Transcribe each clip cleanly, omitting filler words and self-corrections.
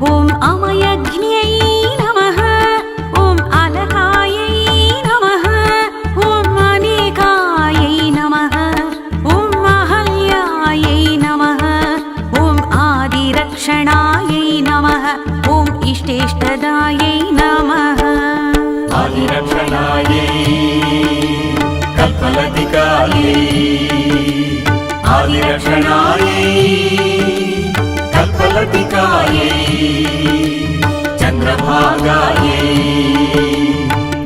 ॐ अमयज्ञै नमः ॐ अलकायै नमः ॐ अनेकायै नमः ॐ अहल्यायै नमः ॐ आदिरक्षणायै नमः ॐ इष्टेष्टदायै नमः आदिरक्षणायै कल्पलतिकायै आदिरक्षणायै कल्पलतिकायै चन्द्रभागायै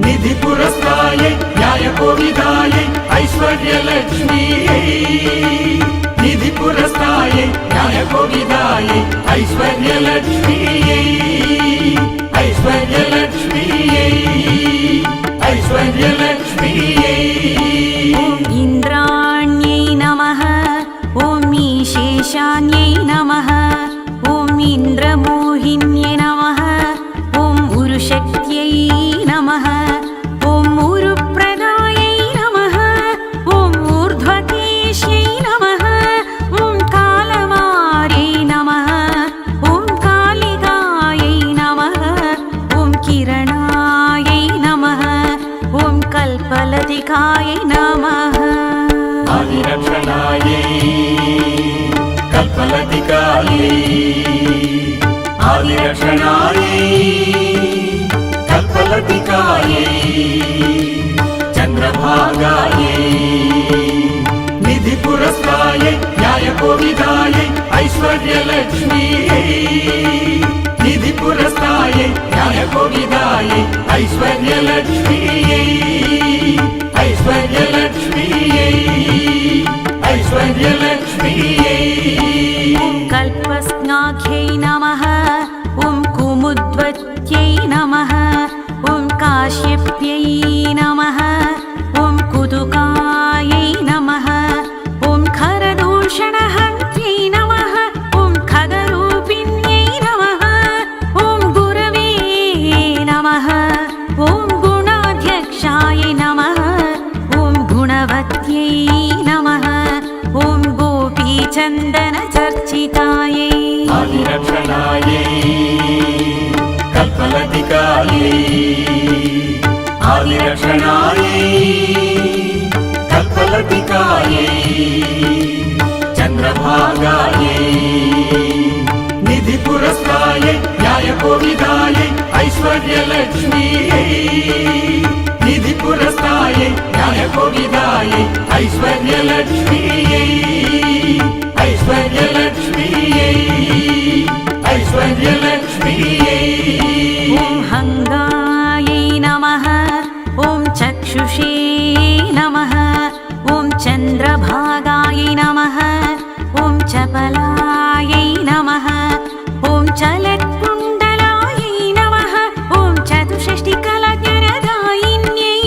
निधिपुरस्तायै न्यायकोविदायै ऐश्वर्यलक्ष्मीयै निधिपुरस्तायै न्यायकोविदायै ऐश्वर्यलक्ष्मीयै ऐश्वर्यलक्ष्मीयै ऐश्वर्यलक्ष्मीयै ॐ इन्द्राण्यै नमः ॐ ईशेशान्यै नमः ॐ इन्द्रमोहिन्यै नमः ॐ उरुशक्त्यै नमः ॐ उरुप्रदायै नमः ॐ ऊर्ध्वकेश्यै नमः ॐ कालमार्यै नमः ॐ कालिकायै नमः ॐ किरणायै नमः ॐ कल्पलतिकायै नमः आदिरक्षणायै कल्पलतिकायै आदिरक्षणायै कल्पलतिकायै चन्द्रभागायै निधिपुरस्तायै न्यायकोविदायै ऐश्वर्यलक्ष्मीयै निधिपुरस्तायै न्यायकोविदायै ऐश्वर्यलक्ष्मीयै ऐश्वर्यलक्ष्मीयै ऐश्वर्यलक्ष्मीयै ॐ कल्पस्नाख्यै नमः ॐ कुमुद्वत्यै नमः ॐ काश्यप्यै नमः ॐ कुतुकायै नमः ॐ खरदूषणहन्त्यै नमः ॐ खगरूपिण्यै नमः ॐ गुरवे नमः ॐ गुणाध्यक्षायै नमः ॐ गुणवत्यै नमः ॐ गोपीचन्दनचर्चितायै आदिरक्षणायै कल्पलतिकायै आदिरक्षणायै कल्पलतिकायै चन्द्रभागायै निधिपुरस्तायै न्यायकोविदायै ऐश्वर्यलक्ष्मीयै निधिपुरस्तायै न्यायकोविदायै ऐश्वर्यलक्ष्मीयै ऐश्वर्यलक्ष्मीयै ऐश्वर्यलक्ष्मीयै ॐ हङ्गायै नमः ॐ चक्षुषे नमः ॐ चन्द्रभागायै नमः ॐ चपलायै नमः ॐ चलत्कुण्डलायै नमः ॐ चतुष्षष्टिकलाज्ञानदायिन्यै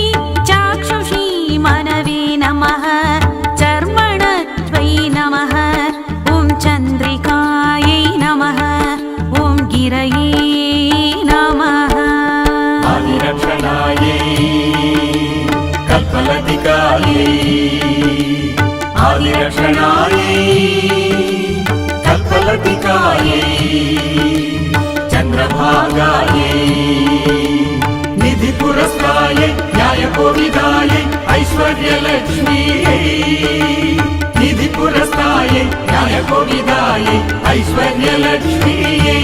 चाक्षुषी मनवे नमः चर्मणत्वै नमः ॐ चन्द्रिकायै नमः ॐ गिरये नमः आदिरक्षणायै कल्पलतिकायै आदिरक्षणायै कल्पलतिकायै चन्द्रभागायै निधिपुरस्तायै न्यायकोविदायै ऐश्वर्यलक्ष्मीयै निधिपुरस्तायै न्यायकोविदायै ऐश्वर्यलक्ष्मीयै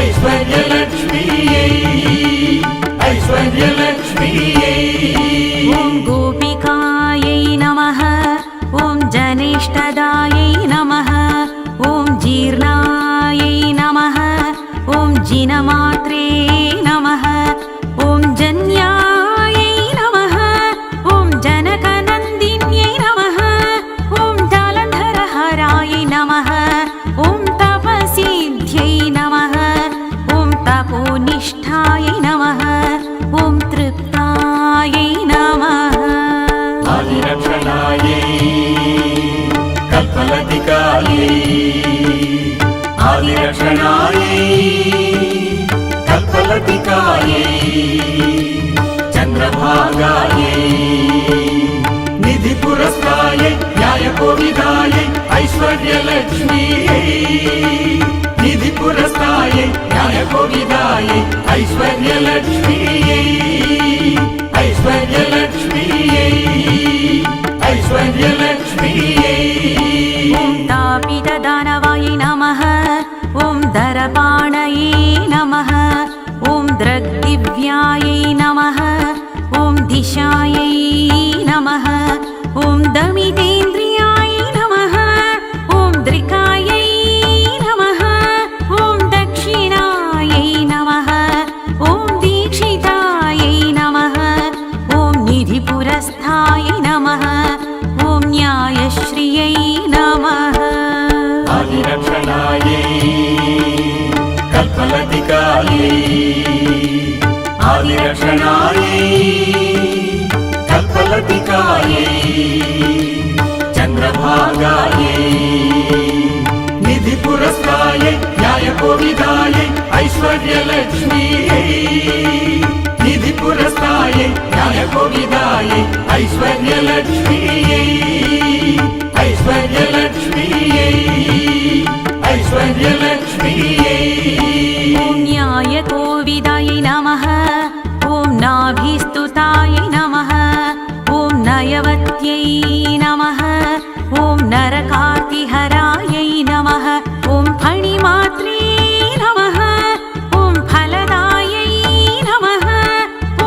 ऐश्वर्यलक्ष्मीयै ऐश्वर्यलक्ष्मीयै ॐ गोपिकायै नमः ॐ जनेष्ठदायै नमः ॐ जीर्णायै नमः ॐ जिनमात्रे नमः ॐ जन्यायै नमः ॐ जनकनन्दिन्यै नमः ॐ जालन्धरहरायै नमः ॐ तपसिद्ध्यै नमः ॐ तपोनिष्ठायै नमः ॐ तृप्तायै नमः आदिरक्षणायै कल्पलतिकायै आदिरक्षणायै कल्पलतिकायै चन्द्रभागायै निधिपुरस्तायै न्यायकोविदायै ऐश्वर्यलक्ष्मीयै निधिपुरस्तायै न्यायकोविदायै ऐश्वर्यलक्ष्मीयै ऐश्वर्यलक्ष्मीयै ऐश्वर्यलक्ष्मीयै ॐ तापितदानवायै नमः ॐ दरपाणये नमः ॐ दृग्दिव्यायै नमः ॐ दिशायै नमः ॐ दमितेन्द्रियाय नमः ॐ दृकायै नमः ॐ दक्षिणायै नमः ॐ दीक्षितायै नमः ॐ निधिपुरस्थाय नमः ॐ न्यायश्रियै नमः आदिरक्षणायै कल्पलतिकायै आदिरक्षणायै कल्पलतिकायै चन्द्रभागायै निधिपुरस्तायै न्यायकोविदायै ऐश्वर्यलक्ष्मीयै निधिपुरस्तायै न्यायकोविदायै ऐश्वर्यलक्ष्मीयै ऐश्वर्यलक्ष्मीयै ऐश्वर्यलक्ष्मीयै ॐ न्यायकोविदायै नमः ॐ नाभिस्तुताय नमः ॐ नयवत्यै नमः ॐ नरकातिहरायै नमः ॐ फणिमात्रे नमः ॐ फलदायै नमः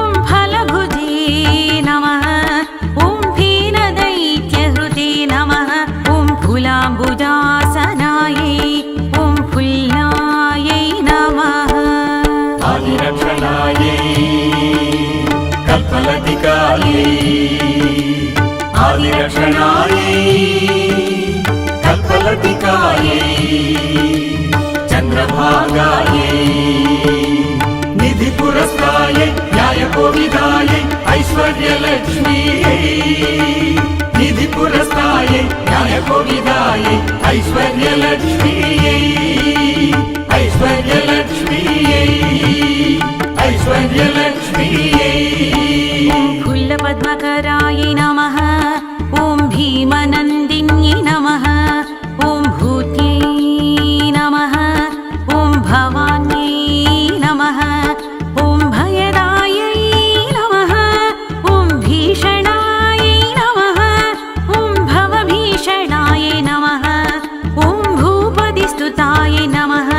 ॐ फलभुजे नमः ॐ फेनदैत्यहृते नमः ॐ फुलाम्बुजासनायै ॐ फुल्लायै नमः आदिरक्षणायै कल्पलतिकायै आदिरक्षणायै कल्पलतिकायै चन्द्रभागायै निधिपुरस्तायै न्यायकोविदायै ऐश्वर्यलक्ष्मीयै निधिपुरस्तायै न्यायकोविदायै ऐश्वर्यलक्ष्मीयै ऐश्वर्यलक्ष्मीयै ऐश्वर्यलक्ष्मीयै ॐ फुल्लपद्मकरायै नमः ॐ भीमनन्दिन्यै नमः ॐ भूत्यै नमः ॐ भवान्यै नमः ॐ भयदायै नमः ॐ भीषणायै नमः ॐ भवभीषणाय नमः ॐ भूपतिस्तुताय नमः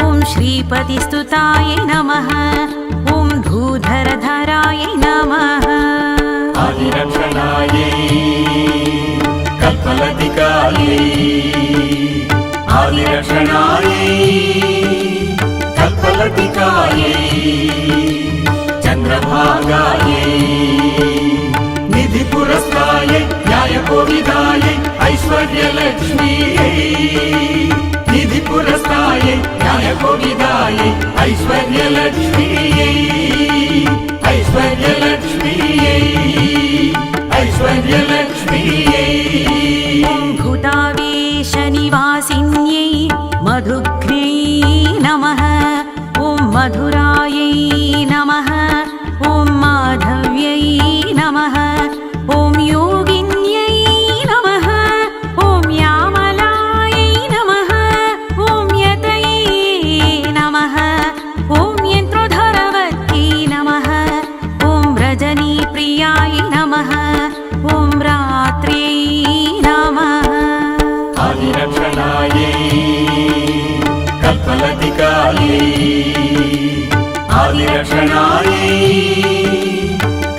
ॐ श्रीपतिस्तुताय नमः ॐ भूधरधराय नमः आदिरक्षणायै कल्पलतिकायै आदिरक्षणायै कल्पलतिकायै चन्द्रभागायै निधिपुरस्तायै न्यायकोविदायै ऐश्वर्यलक्ष्मीयै निधिपुरस्तायै न्यायकोविदायै ऐश्वर्यलक्ष्मीयै ऐश्वर्यलक्ष्मीयै ऐश्वर्यलक्ष्मीयै ॐ भूतावेशनिवासिन्यै मधुग्रै नमः ॐ मधुरायै नमः ॐ माधव्यै नमः ॐ योगिन्यै नमः ॐ यामलायै नमः ॐ यतये नमः ॐ यन्त्रोधरवत्यै नमः ॐ रजनीप्रियाय नमः ॐ रात्र्यै नमः आदिरक्षणायै कल्पलतिकायै आदिरक्षणायै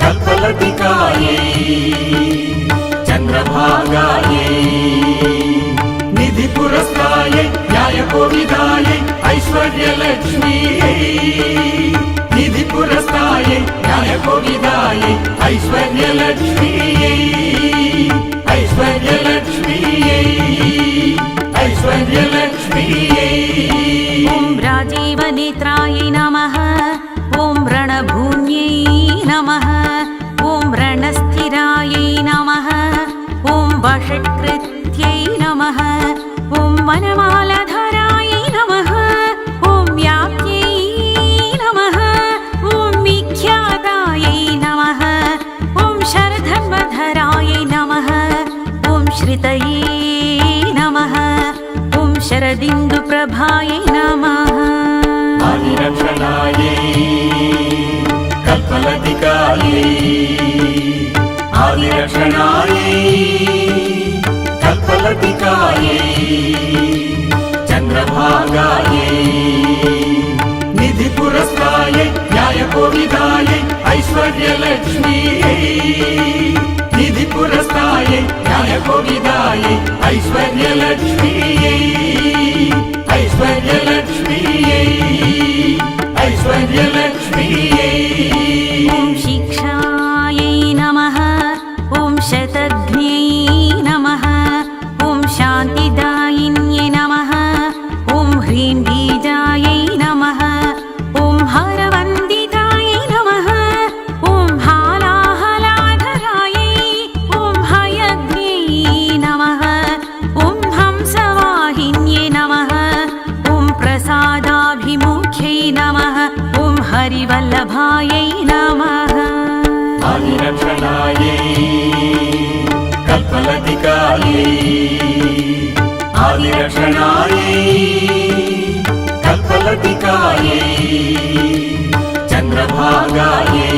कल्पलतिकायै चन्द्रभागायै निधिपुरस्तायै न्यायकोविदायै ऐश्वर्यलक्ष्मीयै निधिपुरस्तायै न्यायकोविदायै ऐश्वर्यलक्ष्मीयै ऐश्वर्यलक्ष्मीयै ऐश्वर्यलक्ष्मीयै ॐ राजीवनेत्राय नमः ॐ रणभूम्यै नमः ॐ रणस्थिरायै नमः ॐ वषट्कृत्यै नमः ॐ वनमालधराय नमः ॐ व्याप्यै नमः ॐ विख्यातायै नमः ॐ शरधर्मधराय नमः ॐ श्रितये नमः ॐ शरदिन्दुप्रभाय नमः आदिरक्षणायै कल्पलतिकायै आदिरक्षणायै कल्पलतिकायै चन्द्रभागायै निधिपुरस्तायै न्यायकोविदायै ऐश्वर्यलक्ष्मीयै निधिपुरस्तायै न्यायकोविदायै ऐश्वर्यलक्ष्मीयै ऐश्वर्यलक्ष्मीयै ऐश्वर्यलक्ष्मीयै ॐ शिक्षायै नमः ॐ शतघ्न्यै नमः ॐ शान्तिदायिन्यै नमः ॐ ह्रीं बीजायै नमः ॐ हरवन्दितायै नमः ॐ हालाहलाधरायै ॐ हयग्न्यै नमः ॐ हंसवाहिन्यै नमः ॐ प्रसादाभिमुख्यै नमः ॐ हरिवल्लभायै नमः आदिरक्षणायै कल्पलतिकायै आदिरक्षणायै कल्पलतिकायै चन्द्रभागायै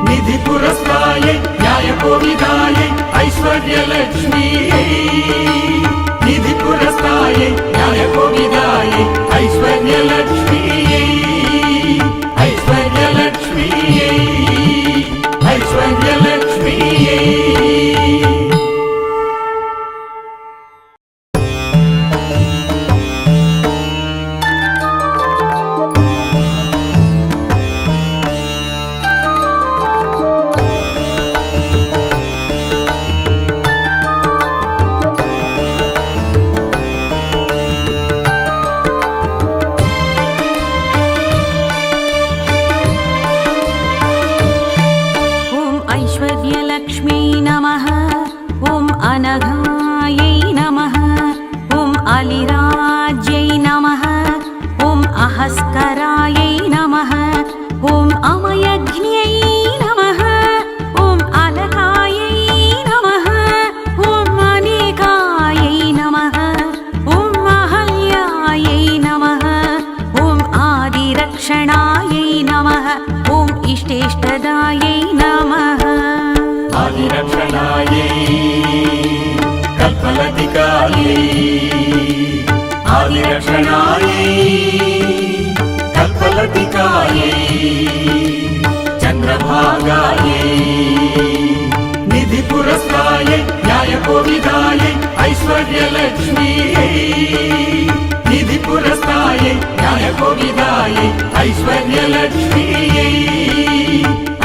निधिपुरस्तायै न्यायकोविदायै ऐश्वर्यलक्ष्मीयै निधिपुरस्तायै न्यायकोविदायै ऐश्वर्यलक्ष्मीयै ऐश्वर्यलक्ष्मीयै ऐश्वर्यलक्ष्मीयै ऐश्वर्यलक्ष्म्यै नमः ॐ अनघायै नमः ॐ अलिराज्यै नमः ॐ अहस्करायै नमः ॐ अमयघ्न्यै नमः ॐ अलकायै नमः ॐ अनेकायै नमः ॐ अहल्यायै नमः ॐ आदिरक्षणायै नमः ॐ इष्टेष्टदायै नमः आदिरक्षणायै कल्पलतिकायै आदिरक्षणायै कल्पलतिकायै चन्द्रभागायै निधिपुरस्तायै न्यायकोविदायै ऐश्वर्यलक्ष्मीयै निधिपुरस्तायै न्यायकोविदायै ऐश्वर्यलक्ष्मीयै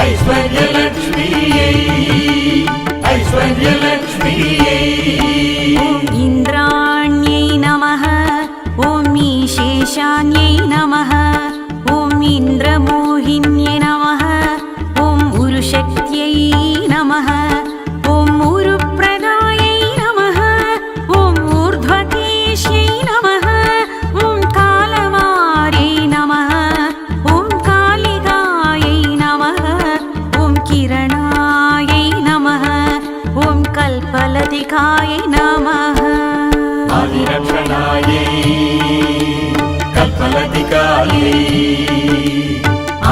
ऐश्वर्यलक्ष्मीयै ऐश्वर्यलक्ष्मीयै ॐ इन्द्राण्यै नमः ॐ ईशेशान्यै नमः ॐ इन्द्रमोहिन्यै नमः ॐ उरुशक्त्यै नमः ॐ उरुप्रदायै नमः ॐ ऊर्ध्वकेश्यै नमः ॐ कालमार्यै नमः ॐ कालिकायै नमः ॐ किरणायै नमः ॐ कल्पलतिकायै नमः आदिरक्षणायै कल्पलतिकायै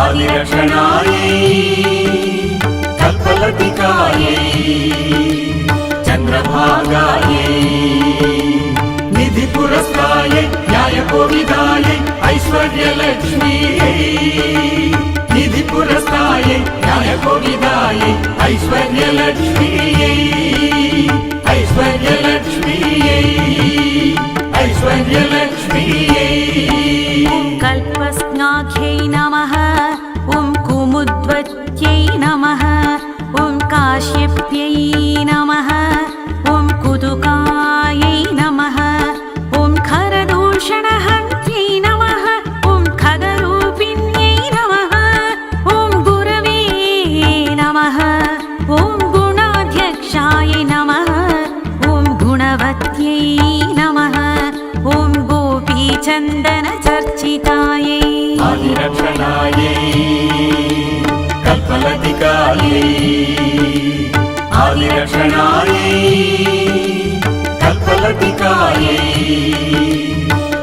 आदिरक्षणायै कल्पलतिकायै चन्द्रभागायै निधिपुरस्तायै न्यायकोविदायै ऐश्वर्यलक्ष्मीयै निधिपुरस्तायै न्यायकोविदायै ऐश्वर्यलक्ष्मीयै ऐश्वर्यलक्ष्मीयै ऐश्वर्यलक्ष्मीयै ॐ कल्पस्नाख्यै नमः ॐ कुमुद्वत्यै नमः ॐ काश्यप्यै नमः ॐ कुतुकायै नमः ॐ खरदूषणहन्त्यै नमः ॐ खगरूपिण्यै नमः ॐ गुरवे नमः ॐ गुणाध्यक्षायै नमः ॐ गुणवत्यै नमः ॐ गोपीचन्दनचर्चितायै आदिरक्षणायै कल्पलतिकायै आदिरक्षणायै कल्पलतिकायै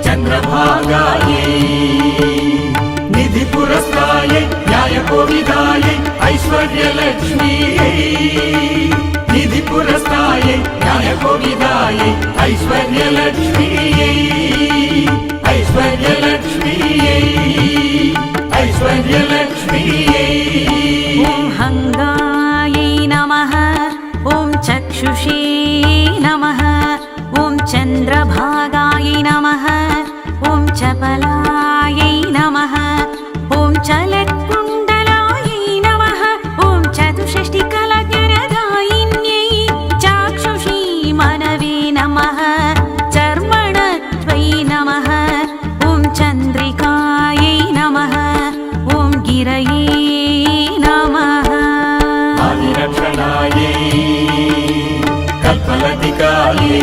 चन्द्रभागायै निधिपुरस्तायै न्यायकोविदायै ऐश्वर्यलक्ष्मीयै निधिपुरस्तायै न्यायकोविदायै ऐश्वर्यलक्ष्मीयै ऐश्वर्यलक्ष्मीयै ऐश्वर्यलक्ष्मीयै ॐ हङ्गायै नमः ॐ चक्षुषे नमः ॐ चन्द्रभागायै नमः ॐ चपलायै नमः ॐ चलत्कुण्डलायै नमः ॐ चतुष्षष्टिकलाज्ञानदायिन्यै चाक्षुषी मनवे नमः चर्मणत्वै नमः ॐ चन्द्रिकायै नमः ॐ गिरये नमः आदिरक्षणायै कल्पलतिकायै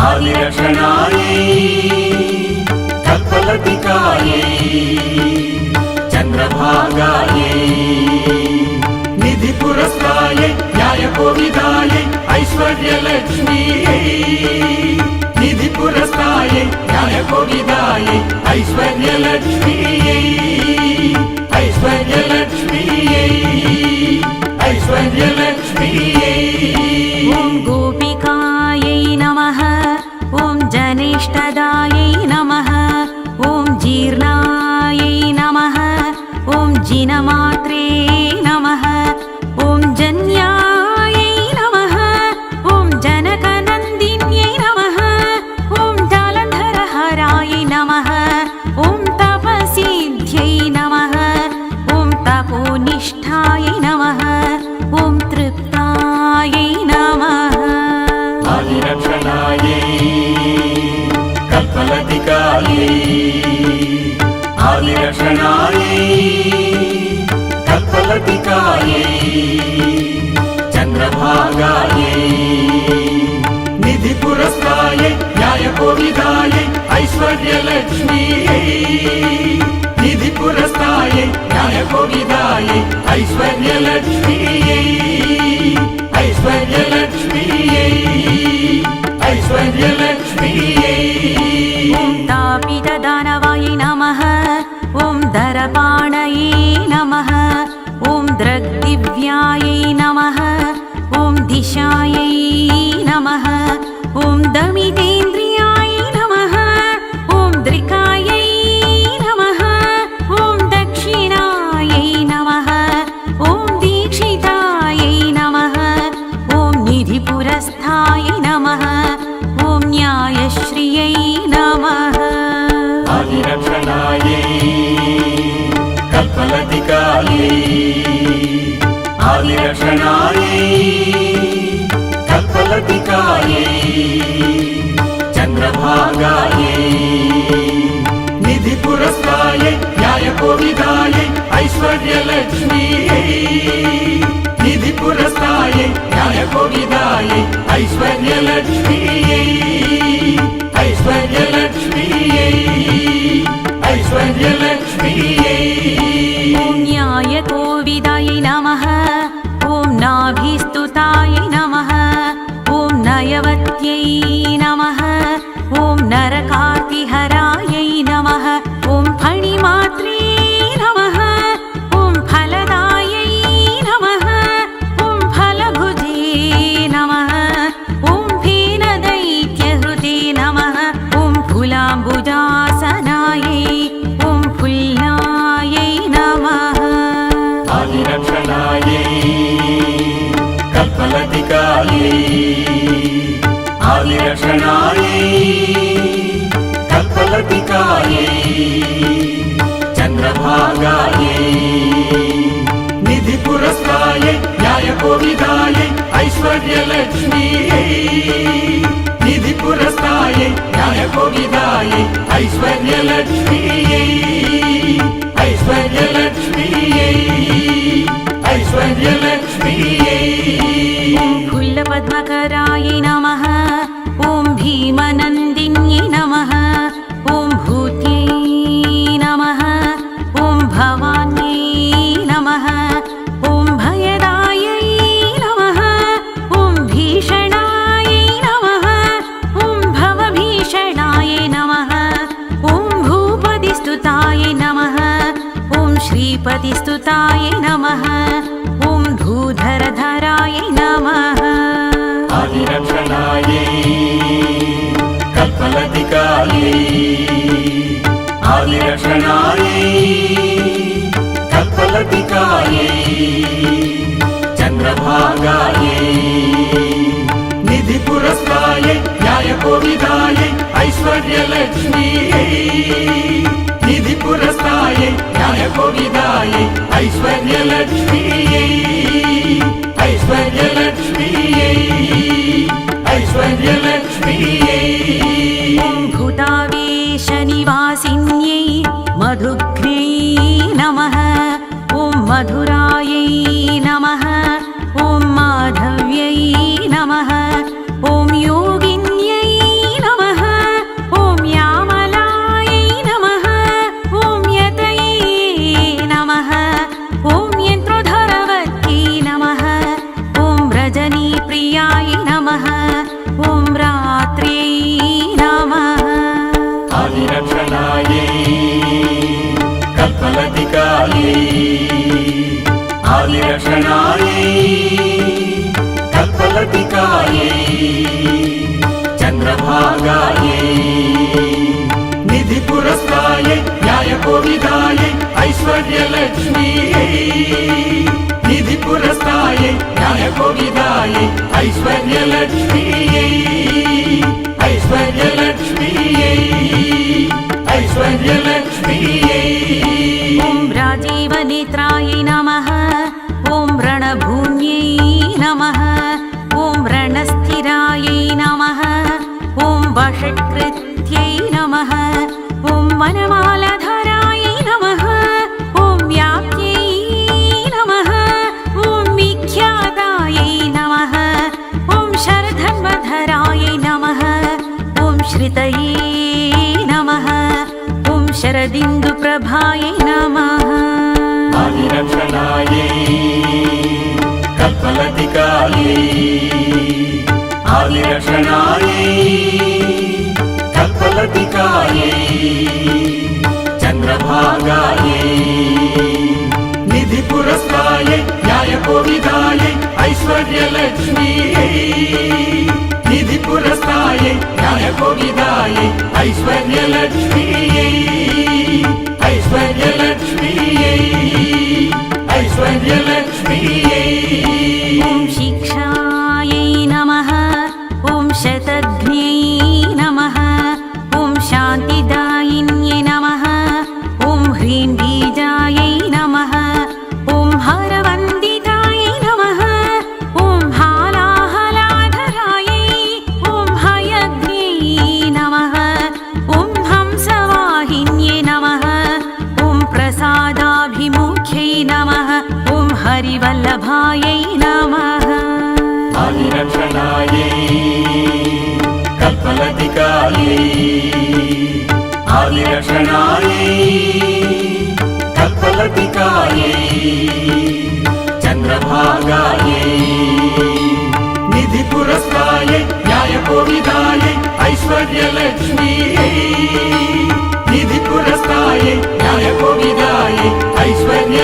आदिरक्षणायै कल्पलतिकायै चन्द्रभागायै निधिपुरस्तायै न्यायकोविदायै ऐश्वर्यलक्ष्मीयै निधिपुरस्तायै न्यायकोविदायै ऐश्वर्यलक्ष्मीयै ऐश्वर्यलक्ष्मीयै ऐश्वर्यलक्ष्मीयै ॐ गोपिकायै नमः ॐ जनेष्ठदायै नमः ॐ जीर्णायै नमः ॐ जिनमात्रे नमः ॐ जन्यायै नमः ॐ जनकनन्दिन्यै नमः ॐ जालन्धरहरायै नमः ॐ तपसिद्ध्यै नमः ॐ तपोनिष्ठायै नमः ॐ तृप्तायै नमः आदिरक्षणायै कल्पलतिकायै आदिरक्षणायै कल्पलतिकायै चन्द्रभागायै निधिपुरस्तायै न्यायकोविदायै ऐश्वर्यलक्ष्मीयै निधिपुरस्तायै न्यायकोविदायै ऐश्वर्यलक्ष्मीयै ऐश्वर्यलक्ष्मीयै ऐश्वर्यलक्ष्मीयै ॐ तापितदानवायै नमः ॐ दरपाणये नमः ॐ दृग्दिव्यायै नमः ॐ दिशायै नमः ॐ दमितेन्द्रियायै नमः ॐ दृकायै नमः ॐ दक्षिणायै नमः ॐ दीक्षितायै नमः ॐ निधिपुरस्थायै नमः ॐ न्यायश्रियै नमः आदिरक्षणायै कल्पलतिकायै आदिरक्षणायै कल्पलतिकायै चन्द्रभागायै निधिपुरस्तायै न्यायकोविदायै ऐश्वर्यलक्ष्मीयै निधिपुरस्तायै न्यायकोविदायै ऐश्वर्यलक्ष्मीयै ऐश्वर्यलक्ष्मीयै ऐश्वर्यलक्ष्मीयै ॐ न्यायकोविदायै नमः ॐ नाभिस्तुतायै नमः ॐ नयवत्यै नमः ॐ नरकातिहरायै नमः ॐ फणिमात्रे नमः ॐ फलदायै नमः ॐ फलभुजे नमः ॐ फेनदैत्यहृते नमः ॐ फुलाम्बुजासनायै ॐ फुल्लायै नमः आदिरक्षणायै कल्पलतिकायै आदिरक्षणायै कल्पलतिकायै चन्द्रभागायै निधिपुरस्तायै न्यायकोविदायै ऐश्वर्यलक्ष्मीयै निधिपुरस्तायै न्यायकोविदायै ऐश्वर्यलक्ष्मीयै ऐश्वर्यलक्ष्मीयै ऐश्वर्यलक्ष्मीयै ॐ फुल्लपद्मकरायै नमः ॐ भीमनन्दिन्यै नमः ॐ भूत्यै नमः ॐ भवान्यै नमः ॐ भयदायै नमः ॐ भीषणायै नमः ॐ भवभीषणायै भूताय नमः ॐ भूधरधराय नमः आदिरक्षणायै कल्पलतिकायै आदिरक्षणायै कल्पलतिकायै चन्द्रभागायै निधिपुरस्तायै न्यायकोविदायै ऐश्वर्यलक्ष्मीयै निधिपुरस्तायै न्यायकोविदायै ऐश्वर्यलक्ष्मीयै ऐश्वर्यलक्ष्मीयै ऐश्वर्यलक्ष्मीयै ॐ भूतावेशनिवासिन्यै मधुग्नै नमः ॐ मधुरायै नमः ॐ माधव्यै नमः ॐ योगिन्यै नमः ॐ यामलायै नमः ॐ यतये नमः ॐ यन्त्रोधरवत्यै नमः ॐ रजनीप्रियाय नमः ॐ रात्र्यै नमः आदिरक्षणायै कल्पलतिकायै आदिरक्षणायै कल्पलतिकायै चन्द्रभागायै निधिपुरस्तायै न्यायकोविदायै ऐश्वर्यलक्ष्मीयै निधिपुरस्तायै न्यायकोविदायै ऐश्वर्यलक्ष्मीयै ऐश्वर्यलक्ष्मीयै ऐश्वर्यलक्ष्मीयै ॐ राजीवनेत्राय नमः ॐ रणभून्यै नमः ॐ रणस्थिरायै नमः ॐ वषट्कृत्यै नमः ॐ वनमालधराय नमः ॐ व्याप्यै नमः ॐ विख्यातायै नमः ॐ शरधन्वधराय नमः ॐ श्रितये नमः ॐ शरदिन्दुप्रभाय नमः आदिरक्षणायै कल्पलतिकायै आदिरक्षणायै कल्पलतिकायै चन्द्रभागायै निधिपुरस्तायै न्यायकोविदायै ऐश्वर्यलक्ष्मीयै, निधिपुरस्तायै न्यायकोविदायै ऐश्वर्यलक्ष्मीयै, ऐश्वर्यलक्ष्मीयै, ऐश्वर्यलक्ष्मीयै, ऐश्वर्यलक्ष्मीयै, ऐश्वर्यलक्ष्मीयै, ऐश्वर्यलक्ष्मीयै, ऐश्वर्यलक्ष्मीयै, ऐश्वर्यलक्ष्मीयै, ऐश्वर्यलक्ष्मीयै, ऐश्वर्यलक्ष्मीयै, ॐ शिक्षायै नमः ॐ शतघ्न्यै नमः ॐ शान्तिदायिन्यै नमः ॐ ह्रीं बीजायै नमः ॐ हरवन्दितायै नमः ॐ हालाहलाधरायै ॐ हयग्न्यै नमः ॐ हंसवाहिन्यै नमः ॐ प्रसादाभिमुख्यै नमः ॐ हरिवल्लभायै नमः आदिरक्षणायै कल्पलतिकायै आदिरक्षणायै कल्पलतिकायै चन्द्रभागायै निधिपुरस्तायै न्यायकोविदायै ऐश्वर्यलक्ष्मीयै निधिपुरस्तायै न्यायकोविदायै ऐश्वर्य